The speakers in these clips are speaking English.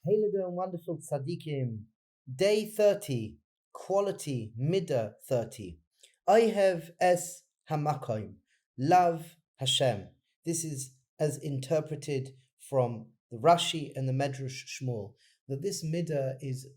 Heilige and wonderful tzaddikim. Day 30, quality, midah 30. Ohev es haMakom, love Hashem. This is as interpreted from the Rashi and the Medrash Shmuel, that this midah is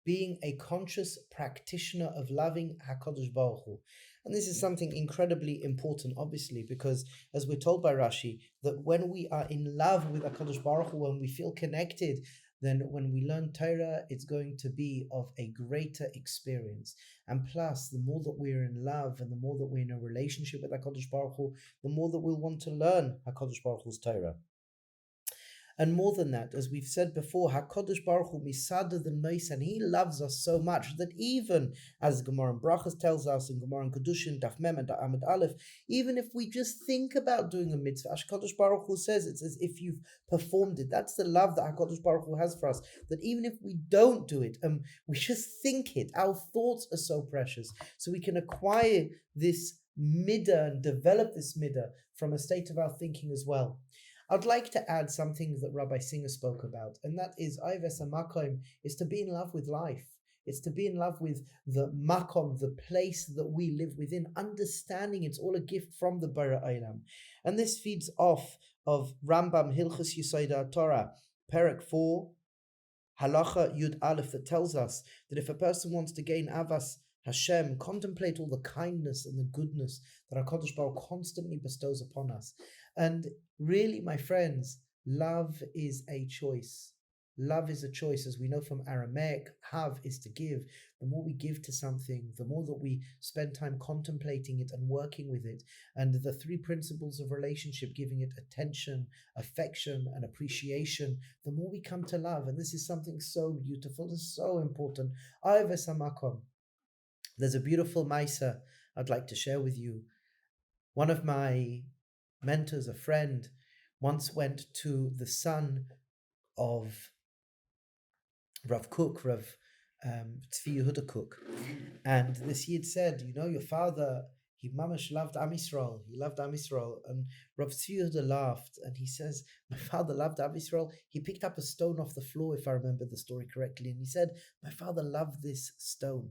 being a conscious practitioner of loving HaKadosh Baruch Hu. And this is something incredibly important, obviously, because as we're told by Rashi, that when we are in love with HaKadosh Baruch Hu, when we feel connected, then when we learn Torah, it's going to be of a greater experience. And plus, the more that we're in love and the more that we're in a relationship with HaKadosh Baruch Hu, the more that we'll want to learn HaKadosh Baruch Hu's Torah. And more than that, as we've said before, HaKadosh Baruch Hu misada the nois, and He loves us so much that even, as Gemara and Brachas tells us, in Gemara and Kedushin, Daf Mem and Amud Aleph, even if we just think about doing a mitzvah, HaKadosh Baruch Hu says it's as if you've performed it. That's the love that HaKadosh Baruch Hu has for us, that even if we don't do it, we just think it, our thoughts are so precious. So we can acquire this midah and develop this midah from a state of our thinking as well. I'd like to add something that Rabbi Singer spoke about, and that is Ohev es haMakom is to be in love with life. It's to be in love with the makom, the place that we live within, understanding it's all a gift from the Bara Olam. And this feeds off of Rambam Hilchos Yesodot Torah, Perek 4, Halacha Yud Aleph, that tells us that if a person wants to gain Avas Hashem, contemplate all the kindness and the goodness that HaKadosh Baruch Hu constantly bestows upon us. And really, my friends, love is a choice. Love is a choice. As we know from Aramaic, hav is to give. The more we give to something, the more that we spend time contemplating it and working with it. And the three principles of relationship, giving it attention, affection, and appreciation, the more we come to love. And this is something so beautiful and so important. Ohev es haMakom. There's a beautiful Maisa I'd like to share with you. One of my mentors, a friend, once went to the son of Rav Kook, Rav Tzvi Yehuda Kook, and this Yid said, you know, your father, he mamash loved Am Yisrael. He loved Am Yisrael. And Rav Tzvi Yehuda laughed, and he says, my father loved Am Yisrael. He picked up a stone off the floor, if I remember the story correctly, and he said, my father loved this stone.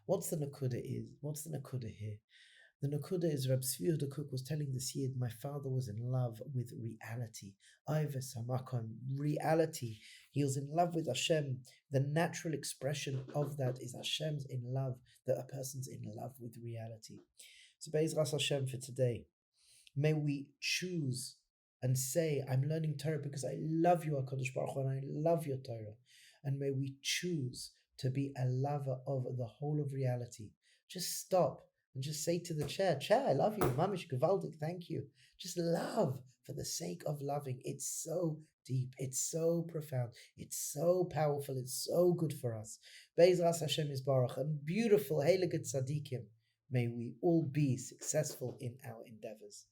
What's the nakuda is? What's the nakuda here? The nakuda is Rabbi Tzvi Kook was telling this Yid, my father was in love with reality. Ohev es haMakom, reality. He was in love with Hashem. The natural expression of that is Hashem's in love, that a person's in love with reality. So Be'ezras Hashem for today, may we choose and say, I'm learning Torah because I love you, HaKadosh Baruch Hu, and I love your Torah. And may we choose to be a lover of the whole of reality. Just stop and just say to the chair, I love you, mamish gewaldig, thank you. Just love for the sake of loving. It's so deep, it's so profound, it's so powerful, it's so good for us. Be'ezras Hashem Yisbarach, and beautiful heilige tzaddikim, may we all be successful in our endeavors.